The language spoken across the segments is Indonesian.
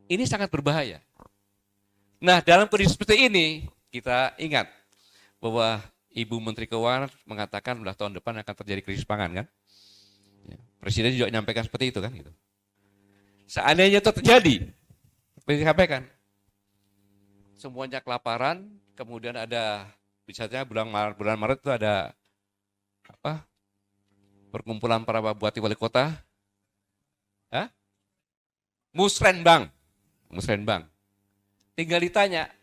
Ini sangat berbahaya. Nah, dalam kondisi seperti ini, kita ingat bahwa Ibu Menteri Keuangan mengatakan bahwa tahun depan akan terjadi krisis pangan kan? Presiden juga menyampaikan seperti itu kan gitu. Seandainya itu terjadi, seperti disampaikan, semuanya kelaparan, kemudian ada misalnya bulan Maret itu ada apa? Perkumpulan para bupati wali kota, Musrenbang. Tinggal ditanya,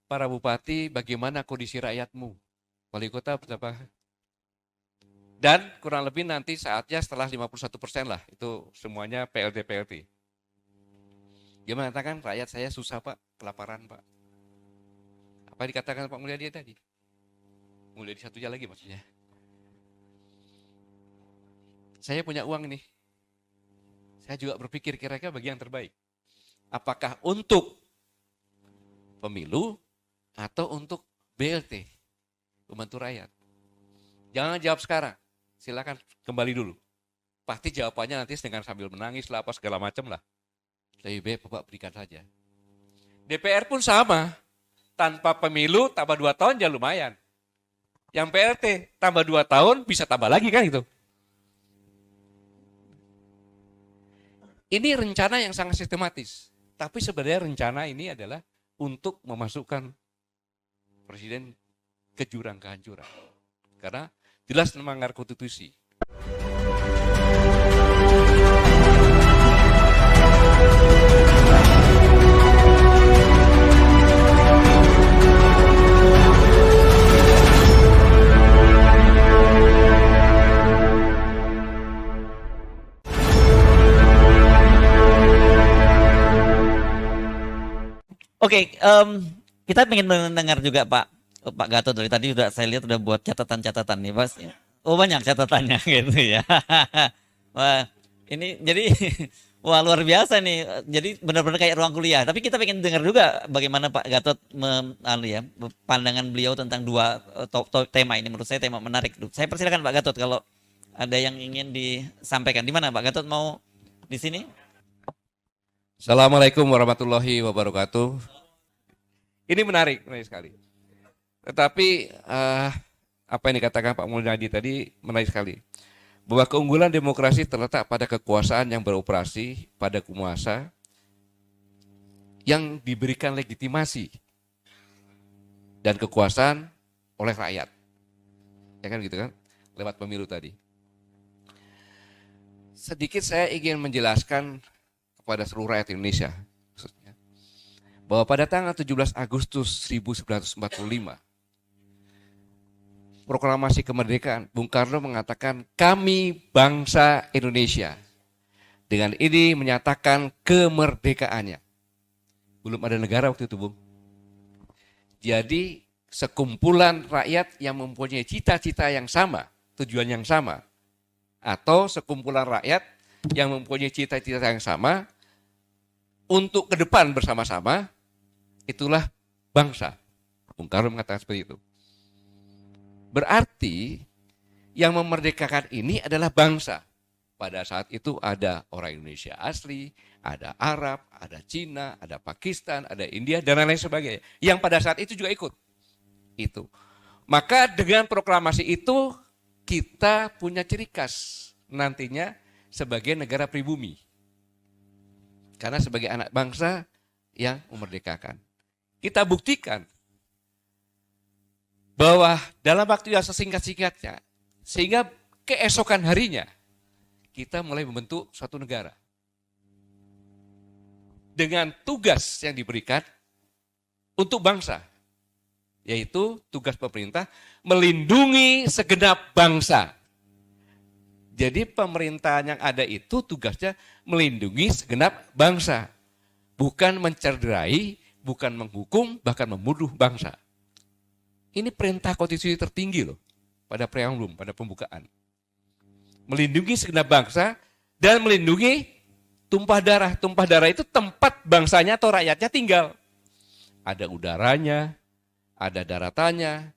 para bupati bagaimana kondisi rakyatmu? Wali kota berapa? Dan kurang lebih nanti saatnya setelah 51% lah, itu semuanya PLT. Dia mengatakan rakyat saya susah Pak, kelaparan Pak. Apa dikatakan Pak Mulyadi tadi? Mulyadi satunya lagi maksudnya. Saya punya uang nih. Saya juga berpikir kira-kira bagi yang terbaik. Apakah untuk pemilu atau untuk BLT, membantu rakyat? Jangan jawab sekarang. Silakan kembali dulu. Pasti jawabannya nanti dengan sambil menangis lah apa segala macam lah. Lebih baik Bapak berikan saja. DPR pun sama. Tanpa pemilu tambah 2 tahun ya lumayan. Yang PLT tambah 2 tahun bisa tambah lagi kan itu. Ini rencana yang sangat sistematis. Tapi sebenarnya rencana ini adalah untuk memasukkan presiden ke jurang kehancuran. Karena jelas melanggar konstitusi. Oke, kita ingin mendengar juga Pak Gatot dari tadi sudah saya lihat sudah buat catatan-catatan nih, Mas. Oh banyak catatannya gitu ya. Wah, ini jadi wah luar biasa nih. Jadi benar-benar kayak ruang kuliah. Tapi kita ingin dengar juga bagaimana Pak Gatot pandangan beliau tentang dua tema ini. Menurut saya tema menarik. Saya persilakan Pak Gatot kalau ada yang ingin disampaikan. Di mana Pak Gatot mau di sini? Assalamualaikum warahmatullahi wabarakatuh. Ini menarik sekali. Tetapi apa yang dikatakan Pak Mulyadi tadi menarik sekali. Bahwa keunggulan demokrasi terletak pada kekuasaan yang beroperasi pada penguasa yang diberikan legitimasi dan kekuasaan oleh rakyat. Ya kan gitu kan? Lewat pemilu tadi. Sedikit saya ingin menjelaskan kepada seluruh rakyat Indonesia khususnya, bahwa pada tanggal 17 Agustus 1945 proklamasi kemerdekaan, Bung Karno mengatakan kami bangsa Indonesia. Dengan ini menyatakan kemerdekaannya. Belum ada negara waktu itu, Bung. Jadi sekumpulan rakyat yang mempunyai cita-cita yang sama, tujuan yang sama, atau sekumpulan rakyat yang mempunyai cita-cita yang sama untuk ke depan bersama-sama, itulah bangsa. Bung Karno mengatakan seperti itu. Berarti yang memerdekakan ini adalah bangsa. Pada saat itu ada orang Indonesia asli, ada Arab, ada Cina, ada Pakistan, ada India, dan lain-lain sebagainya. Yang pada saat itu juga ikut. Itu. Maka dengan proklamasi itu kita punya ciri khas nantinya sebagai negara pribumi. Karena sebagai anak bangsa yang memerdekakan. Kita buktikan bahwa dalam waktu yang sesingkat-singkatnya, sehingga keesokan harinya, kita mulai membentuk suatu negara. Dengan tugas yang diberikan untuk bangsa. Yaitu tugas pemerintah melindungi segenap bangsa. Jadi pemerintahan yang ada itu tugasnya melindungi segenap bangsa. Bukan mencederai, bukan menghukum, bahkan membunuh bangsa. Ini perintah konstitusi tertinggi loh. Pada preambulum, pada pembukaan. Melindungi segenap bangsa dan melindungi tumpah darah. Tumpah darah itu tempat bangsanya atau rakyatnya tinggal. Ada udaranya, ada daratannya,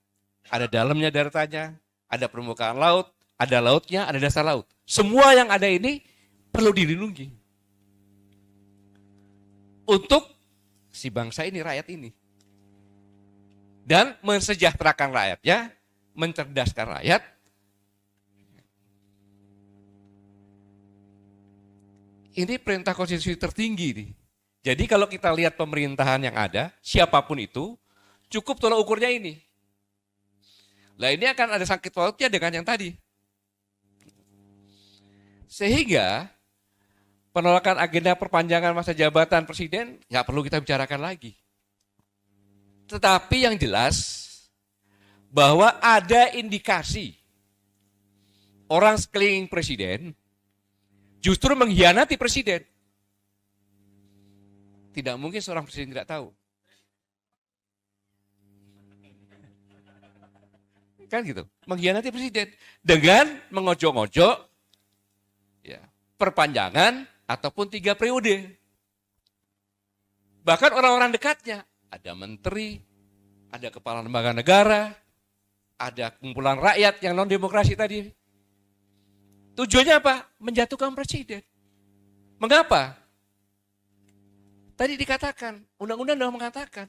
ada dalamnya daratannya, ada permukaan laut, ada lautnya, ada dasar laut. Semua yang ada ini perlu dilindungi. untuk si bangsa ini, rakyat ini. Dan mensejahterakan rakyatnya, mencerdaskan rakyat. Ini perintah konstitusi tertinggi nih. Jadi kalau kita lihat pemerintahan yang ada, siapapun itu, cukup tolak ukurnya ini. Nah ini akan ada sangkut pautnya dengan yang tadi. Sehingga penolakan agenda perpanjangan masa jabatan presiden nggak perlu kita bicarakan lagi. Tetapi yang jelas bahwa ada indikasi orang sekeliling presiden justru mengkhianati presiden. Tidak mungkin seorang presiden tidak tahu. Kan gitu, mengkhianati presiden dengan mengojok-ojok ya, perpanjangan ataupun 3 periode. Bahkan orang-orang dekatnya, ada menteri, ada kepala lembaga negara, ada kumpulan rakyat yang non-demokrasi tadi. Tujuannya apa? Menjatuhkan presiden. Mengapa? Tadi dikatakan, undang-undang sudah mengatakan.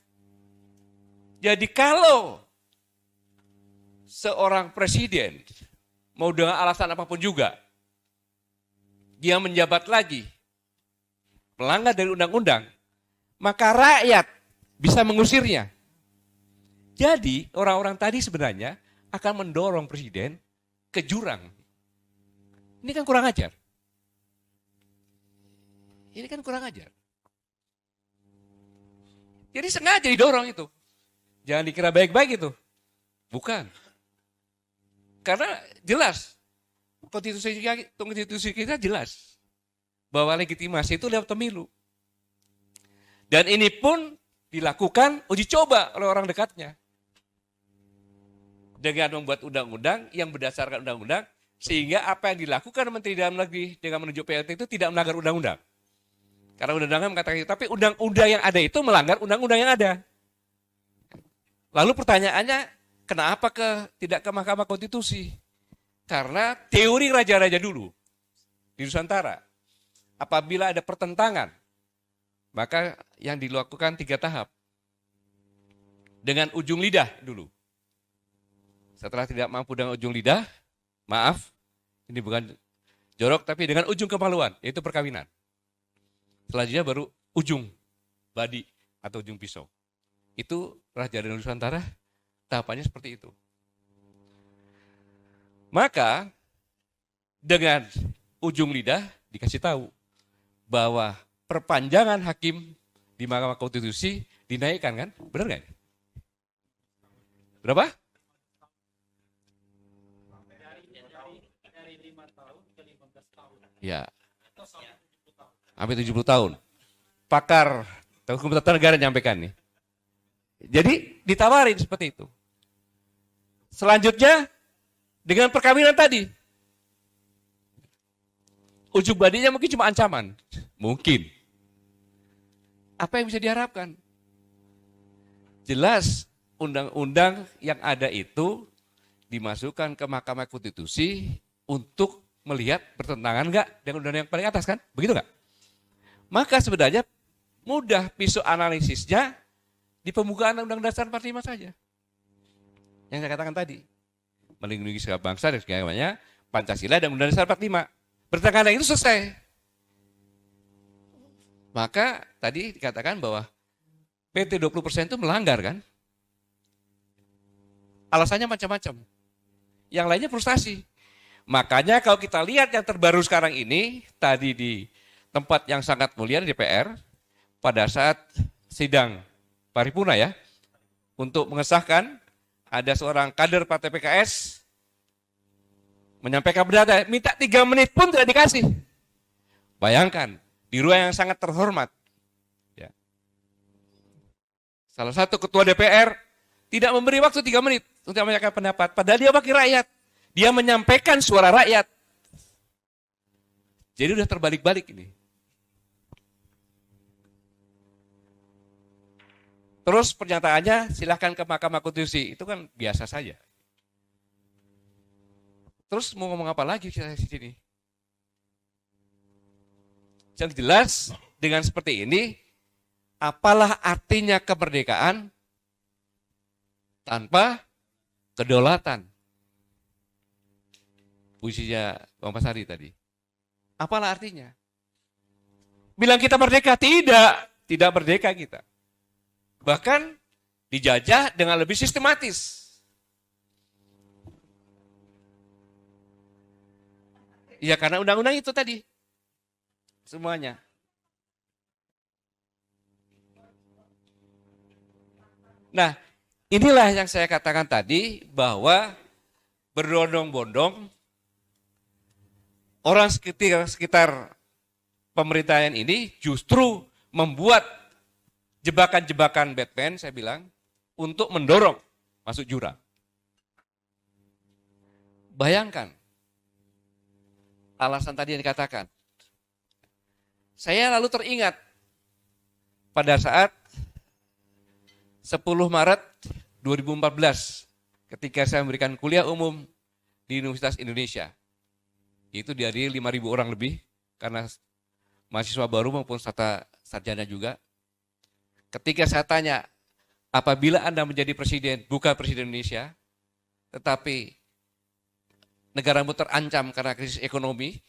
Jadi kalau seorang presiden mau dengan alasan apapun juga, dia menjabat lagi, melanggar dari undang-undang, maka rakyat bisa mengusirnya. Jadi orang-orang tadi sebenarnya akan mendorong presiden ke jurang. Ini kan kurang ajar. Ini kan kurang ajar. Jadi sengaja didorong itu. Jangan dikira baik-baik itu. Bukan. Karena jelas, konstitusi kita jelas bahwa legitimasi itu lewat pemilu. Dan ini pun dilakukan uji coba oleh orang dekatnya. Dengan membuat undang-undang yang berdasarkan undang-undang, sehingga apa yang dilakukan Menteri Dalam Negeri dengan menunjuk PLT itu tidak melanggar undang-undang. Karena undang-undang mengatakan itu, tapi undang-undang yang ada itu melanggar undang-undang yang ada. Lalu pertanyaannya, kenapa tidak ke Mahkamah Konstitusi? Karena teori raja-raja dulu di Nusantara, apabila ada pertentangan, maka yang dilakukan 3 tahap. Dengan ujung lidah dulu. Setelah tidak mampu dengan ujung lidah, maaf, ini bukan jorok, tapi dengan ujung kemaluan, yaitu perkawinan. Selanjutnya baru ujung badi atau ujung pisau. Itu Raja dan Nusantara, tahapannya seperti itu. Maka dengan ujung lidah dikasih tahu bahwa perpanjangan hakim di Mahkamah Konstitusi dinaikkan kan? Benar nggak? Berapa? Dari 5 tahun ke 15 tahun. Ya. Hampir 70 tahun. Pakar hukum tata negara nyampaikan nih. Jadi ditawarin seperti itu. Selanjutnya dengan perkawinan tadi. Ujung badinya mungkin cuma ancaman. Mungkin. Apa yang bisa diharapkan? Jelas undang-undang yang ada itu dimasukkan ke Mahkamah Konstitusi untuk melihat bertentangan enggak dengan undang-undang yang paling atas kan? Begitu enggak? Maka sebenarnya mudah pisau analisisnya di pembukaan Undang-Undang Dasar 45 saja. Yang saya katakan tadi. Melindungi segala bangsa dan segalanya, Pancasila dan Undang-Undang Dasar 45. Bertentangan itu selesai. Maka tadi dikatakan bahwa PT 20% itu melanggar kan? Alasannya macam-macam. Yang lainnya frustasi. Makanya kalau kita lihat yang terbaru sekarang ini, tadi di tempat yang sangat mulia di DPR, pada saat sidang paripurna ya, untuk mengesahkan, ada seorang kader Partai PKS menyampaikan pendapat, minta 3 menit pun tidak dikasih. Bayangkan, di ruang yang sangat terhormat. Ya. Salah satu ketua DPR tidak memberi waktu 3 menit untuk menyampaikan pendapat, padahal dia wakil rakyat. Dia menyampaikan suara rakyat. Jadi udah terbalik-balik ini. Terus pernyataannya silahkan ke Mahkamah Konstitusi. Itu kan biasa saja. Terus mau ngomong apa lagi di sini? Yang jelas dengan seperti ini, Apalah artinya kemerdekaan tanpa kedaulatan? Puisinya Bang Pasari tadi. Apalah artinya? Bilang kita merdeka? Tidak merdeka kita. Bahkan dijajah dengan lebih sistematis. Ya karena undang-undang itu tadi. Semuanya. Nah, inilah yang saya katakan tadi bahwa berbondong-bondong orang sekitar pemerintahan ini justru membuat jebakan-jebakan Batman, saya bilang, untuk mendorong masuk jurang. Bayangkan, alasan tadi yang dikatakan. Saya lalu teringat pada saat 10 Maret 2014 ketika saya memberikan kuliah umum di Universitas Indonesia. Itu dihadiri 5.000 orang lebih karena mahasiswa baru maupun sarjana juga. Ketika saya tanya, apabila Anda menjadi presiden, bukan presiden Indonesia, tetapi negaramu terancam karena krisis ekonomi,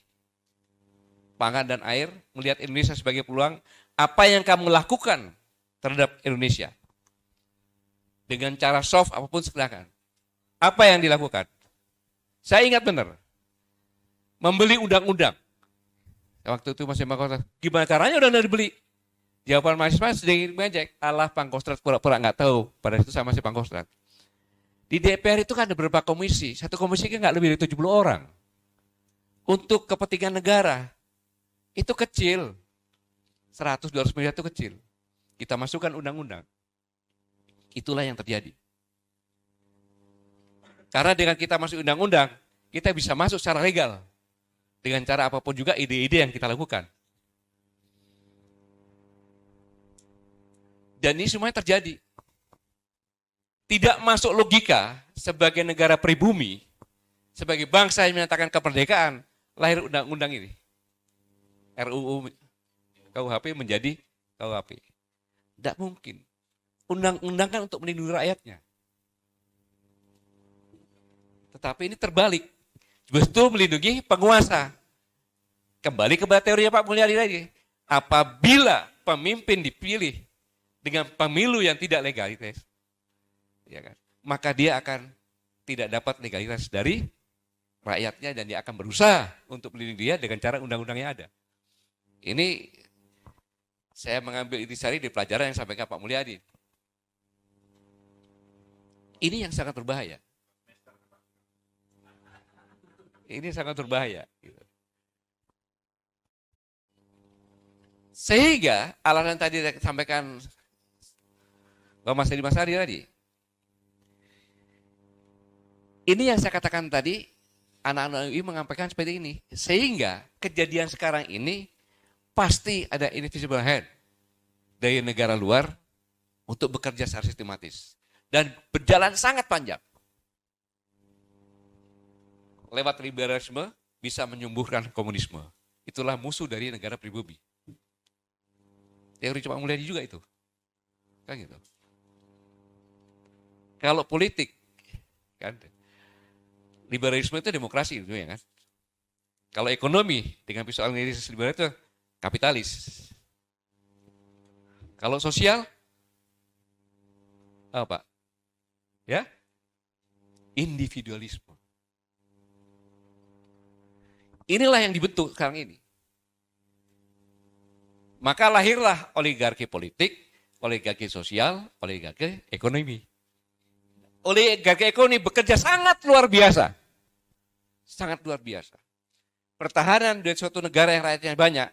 pangan dan air, melihat Indonesia sebagai peluang, apa yang kamu lakukan terhadap Indonesia? Dengan cara soft apapun silakan. Apa yang dilakukan? Saya ingat benar. Membeli undang-undang. Waktu itu masih Pangkostrat. Gimana caranya undang-undang dibeli? Jawaban mahasiswa sedikit mengejek. Allah Pangkostrat pura-pura nggak tahu. Pada itu saya masih Pangkostrat. Di DPR itu kan ada beberapa komisi. Satu komisi kan nggak lebih dari 70 orang. Untuk kepentingan negara. Itu kecil. 100-200 miliar itu kecil. Kita masukkan undang-undang. Itulah yang terjadi. Karena dengan kita masuk undang-undang, kita bisa masuk secara legal. Dengan cara apapun juga ide-ide yang kita lakukan. Dan ini semuanya terjadi. Tidak masuk logika sebagai negara pribumi, sebagai bangsa yang menyatakan kemerdekaan, lahir undang-undang ini. RUU KUHP menjadi KUHP. Tidak mungkin. Undang-undang kan untuk melindungi rakyatnya. Tetapi ini terbalik. Betul melindungi penguasa. Kembali kepada teorinya Pak Mulyadi lagi. Apabila pemimpin dipilih dengan pemilu yang tidak legalitas, ya kan, maka dia akan tidak dapat legalitas dari rakyatnya dan dia akan berusaha untuk melindungi dia dengan cara undang-undang yang ada. Ini saya mengambil intisari di pelajaran yang disampaikan Pak Mulyadi. Ini yang sangat berbahaya. Ini sangat berbahaya. Sehingga alasan tadi disampaikan Bang Mas Ari tadi. Ini yang saya katakan tadi, anak-anak UI mengampaikan seperti ini. Sehingga kejadian sekarang ini pasti ada invisible hand dari negara luar untuk bekerja secara sistematis. Dan berjalan sangat panjang. Lewat liberalisme bisa menyembuhkan komunisme. Itulah musuh dari negara pribumi. Teori Pak Mulyadi juga itu. Kan gitu. Kalau politik, kan, liberalisme itu demokrasi, gitu ya kan. Kalau ekonomi dengan visual analisis liberal itu kapitalis. Kalau sosial, apa? Ya, individualisme. Inilah yang dibentuk sekarang ini. Maka lahirlah oligarki politik, oligarki sosial, oligarki ekonomi. Oligarki ekonomi bekerja sangat luar biasa. Sangat luar biasa. Pertahanan dari suatu negara yang rakyatnya banyak.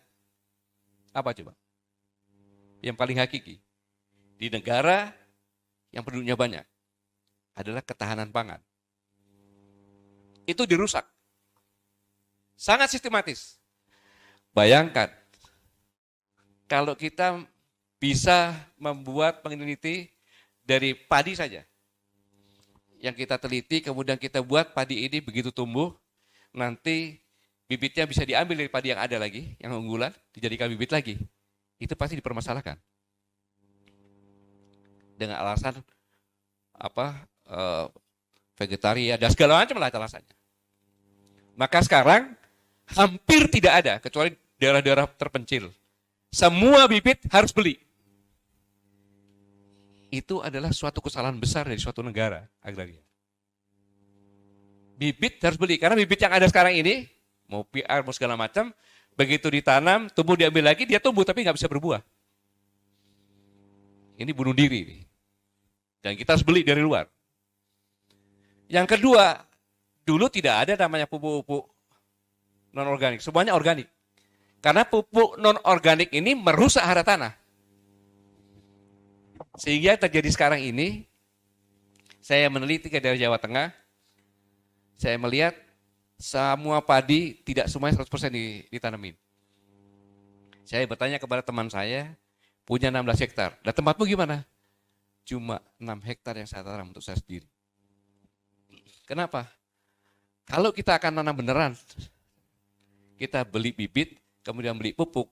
Apa coba? Yang paling hakiki. Di negara yang penduduknya banyak. Adalah ketahanan pangan. Itu dirusak. Sangat sistematis. Bayangkan, kalau kita bisa membuat peneliti dari padi saja. Yang kita teliti, kemudian kita buat padi ini begitu tumbuh, nanti bibitnya bisa diambil dari padi yang ada lagi, yang unggulan, dijadikan bibit lagi. Itu pasti dipermasalahkan. dengan alasan vegetarian dan segala macam lah alasannya. Maka sekarang hampir tidak ada kecuali daerah-daerah terpencil. Semua bibit harus beli. Itu adalah suatu kesalahan besar dari suatu negara agraria. Bibit harus beli karena bibit yang ada sekarang ini mau PR mau segala macam begitu ditanam tumbuh diambil lagi dia tumbuh tapi nggak bisa berbuah. Ini bunuh diri. Dan kita harus beli dari luar. Yang kedua, dulu tidak ada namanya pupuk-pupuk non-organik. Semuanya organik. Karena pupuk non-organik ini merusak hara tanah. Sehingga terjadi sekarang ini, saya meneliti ke daerah Jawa Tengah, saya melihat semua padi tidak semuanya 100% ditanamin. Saya bertanya kepada teman saya, punya 16 hektar. Dan tempatmu gimana? Cuma 6 hektar yang saya tanam untuk saya sendiri. Kenapa? Kalau kita akan tanam beneran, kita beli bibit, kemudian beli pupuk,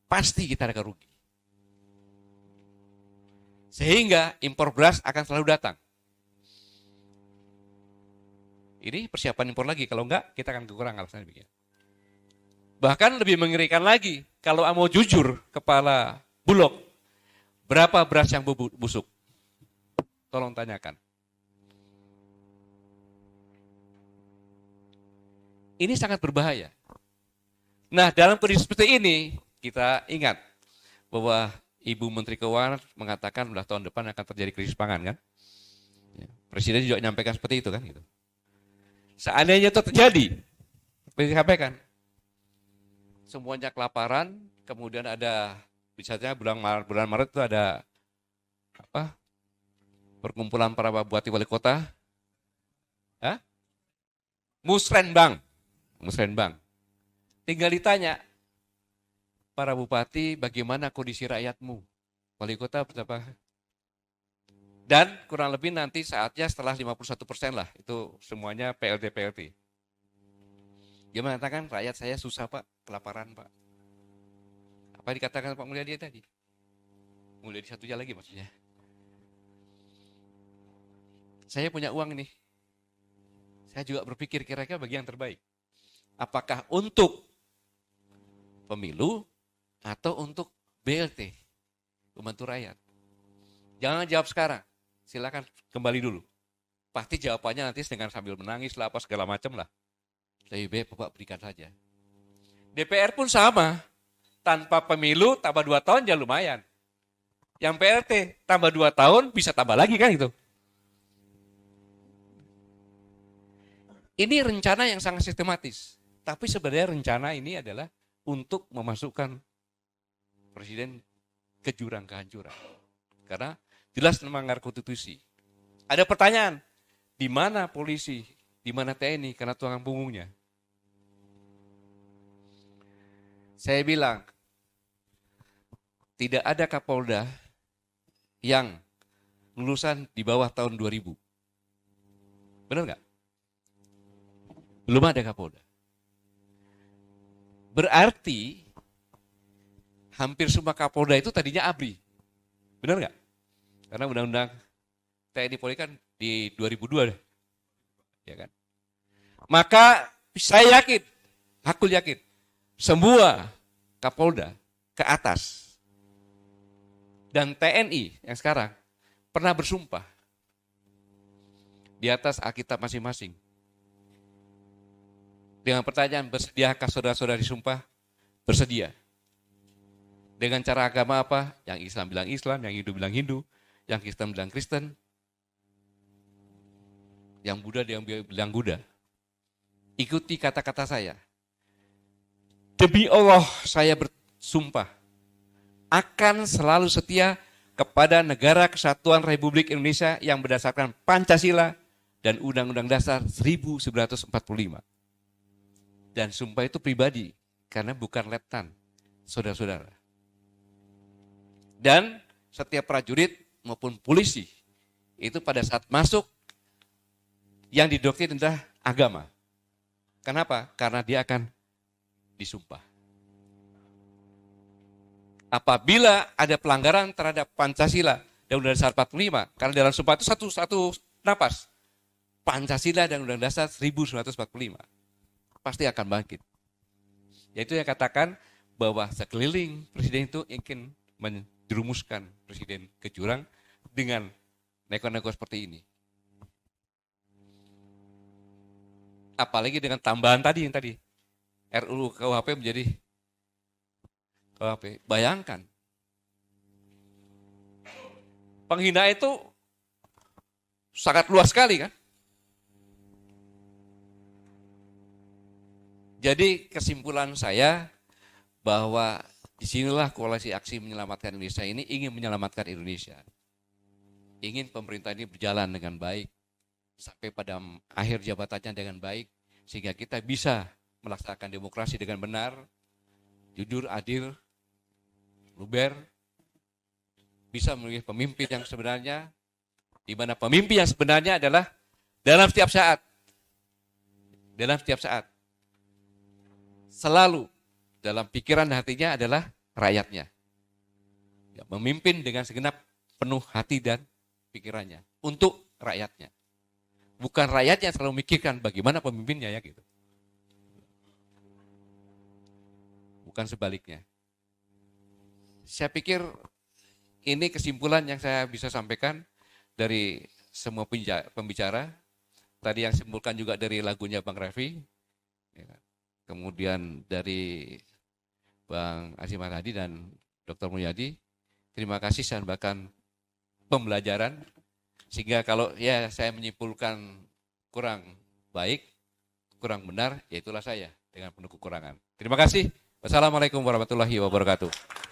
pasti kita akan rugi. Sehingga impor beras akan selalu datang. Ini persiapan impor lagi, kalau enggak kita akan kekurangan alasannya begini. Bahkan lebih mengerikan lagi, kalau mau jujur kepala Bulog, berapa beras yang busuk? Tolong tanyakan. Ini sangat berbahaya. Nah, dalam kondisi seperti ini, kita ingat bahwa Ibu Menteri Keuangan mengatakan udah tahun depan akan terjadi krisis pangan kan? Presiden juga menyampaikan seperti itu kan? Gitu. Seandainya itu terjadi, seperti disampaikan, semuanya kelaparan, kemudian ada, misalnya bulan Maret itu ada perkumpulan para bupati wali kota, Musrenbang. Tinggal ditanya, para bupati bagaimana kondisi rakyatmu? Wali kota berapa? Dan kurang lebih nanti saatnya setelah 51% lah, itu semuanya PLT. Dia mengatakan rakyat saya susah Pak, kelaparan Pak. Apa dikatakan Pak Mulyadi tadi? Mulyadi satunya lagi maksudnya. Saya punya uang nih. Saya juga berpikir kira-kira bagi yang terbaik. Apakah untuk pemilu atau untuk BLT, membantu rakyat? Jangan jawab sekarang, silakan kembali dulu. Pasti jawabannya nanti dengan sambil menangis lah, apa segala macam lah. Lebih baik Bapak berikan saja. DPR pun sama, tanpa pemilu tambah 2 tahun ya lumayan. Yang PLT tambah 2 tahun bisa tambah lagi kan itu. Ini rencana yang sangat sistematis. Tapi sebenarnya rencana ini adalah untuk memasukkan Presiden ke jurang kehancuran. Karena jelas melanggar konstitusi. Ada pertanyaan, di mana polisi, di mana TNI, karena tulang punggungnya. Saya bilang, tidak ada Kapolda yang lulusan di bawah tahun 2000. Benar nggak? Belum ada Kapolda. Berarti hampir semua Kapolda itu tadinya ABRI. Benar nggak? Karena undang-undang TNI Polri kan di 2002. Ya kan? Maka saya yakin, aku yakin, semua Kapolda ke atas dan TNI yang sekarang pernah bersumpah di atas Alkitab masing-masing. Dengan pertanyaan, bersediakah saudara-saudara disumpah? Bersedia. Dengan cara agama apa? Yang Islam bilang Islam, yang Hindu bilang Hindu, yang Kristen bilang Kristen, yang Buddha bilang Buddha. Ikuti kata-kata saya. Demi Allah saya bersumpah akan selalu setia kepada negara kesatuan Republik Indonesia yang berdasarkan Pancasila dan Undang-Undang Dasar 1945. Dan sumpah itu pribadi, karena bukan letnan, saudara-saudara. Dan setiap prajurit maupun polisi, itu pada saat masuk, yang didoktrin adalah agama. Kenapa? Karena dia akan disumpah. Apabila ada pelanggaran terhadap Pancasila dan Undang-Undang Dasar 45. Karena dalam sumpah itu satu napas. Pancasila dan Undang-Undang Dasar 1945. Pasti akan bangkit. Yaitu yang katakan bahwa sekeliling presiden itu ingin menjerumuskan presiden ke jurang dengan neko-neko seperti ini. Apalagi dengan tambahan tadi yang tadi. RUU KUHP menjadi KUHP. Bayangkan. Penghinaan itu sangat luas sekali kan. Jadi kesimpulan saya bahwa disinilah koalisi aksi menyelamatkan Indonesia ini ingin menyelamatkan Indonesia. Ingin pemerintah ini berjalan dengan baik sampai pada akhir jabatannya dengan baik sehingga kita bisa melaksanakan demokrasi dengan benar, jujur, adil, luber, bisa memilih pemimpin yang sebenarnya, di mana pemimpin yang sebenarnya adalah dalam setiap saat, selalu dalam pikiran dan hatinya adalah rakyatnya. Ya, memimpin dengan segenap penuh hati dan pikirannya untuk rakyatnya. Bukan rakyatnya yang selalu memikirkan bagaimana pemimpinnya ya gitu. Bukan sebaliknya. Saya pikir ini kesimpulan yang saya bisa sampaikan dari semua pembicara. Tadi yang simpulkan juga dari lagunya Bang Refy. Kemudian dari Bang Azimah Hadi dan Dr. Mulyadi. Terima kasih saya bahkan pembelajaran. Sehingga kalau ya saya menyimpulkan kurang baik, kurang benar, ya itulah saya dengan penuh kekurangan. Terima kasih. Wassalamualaikum warahmatullahi wabarakatuh.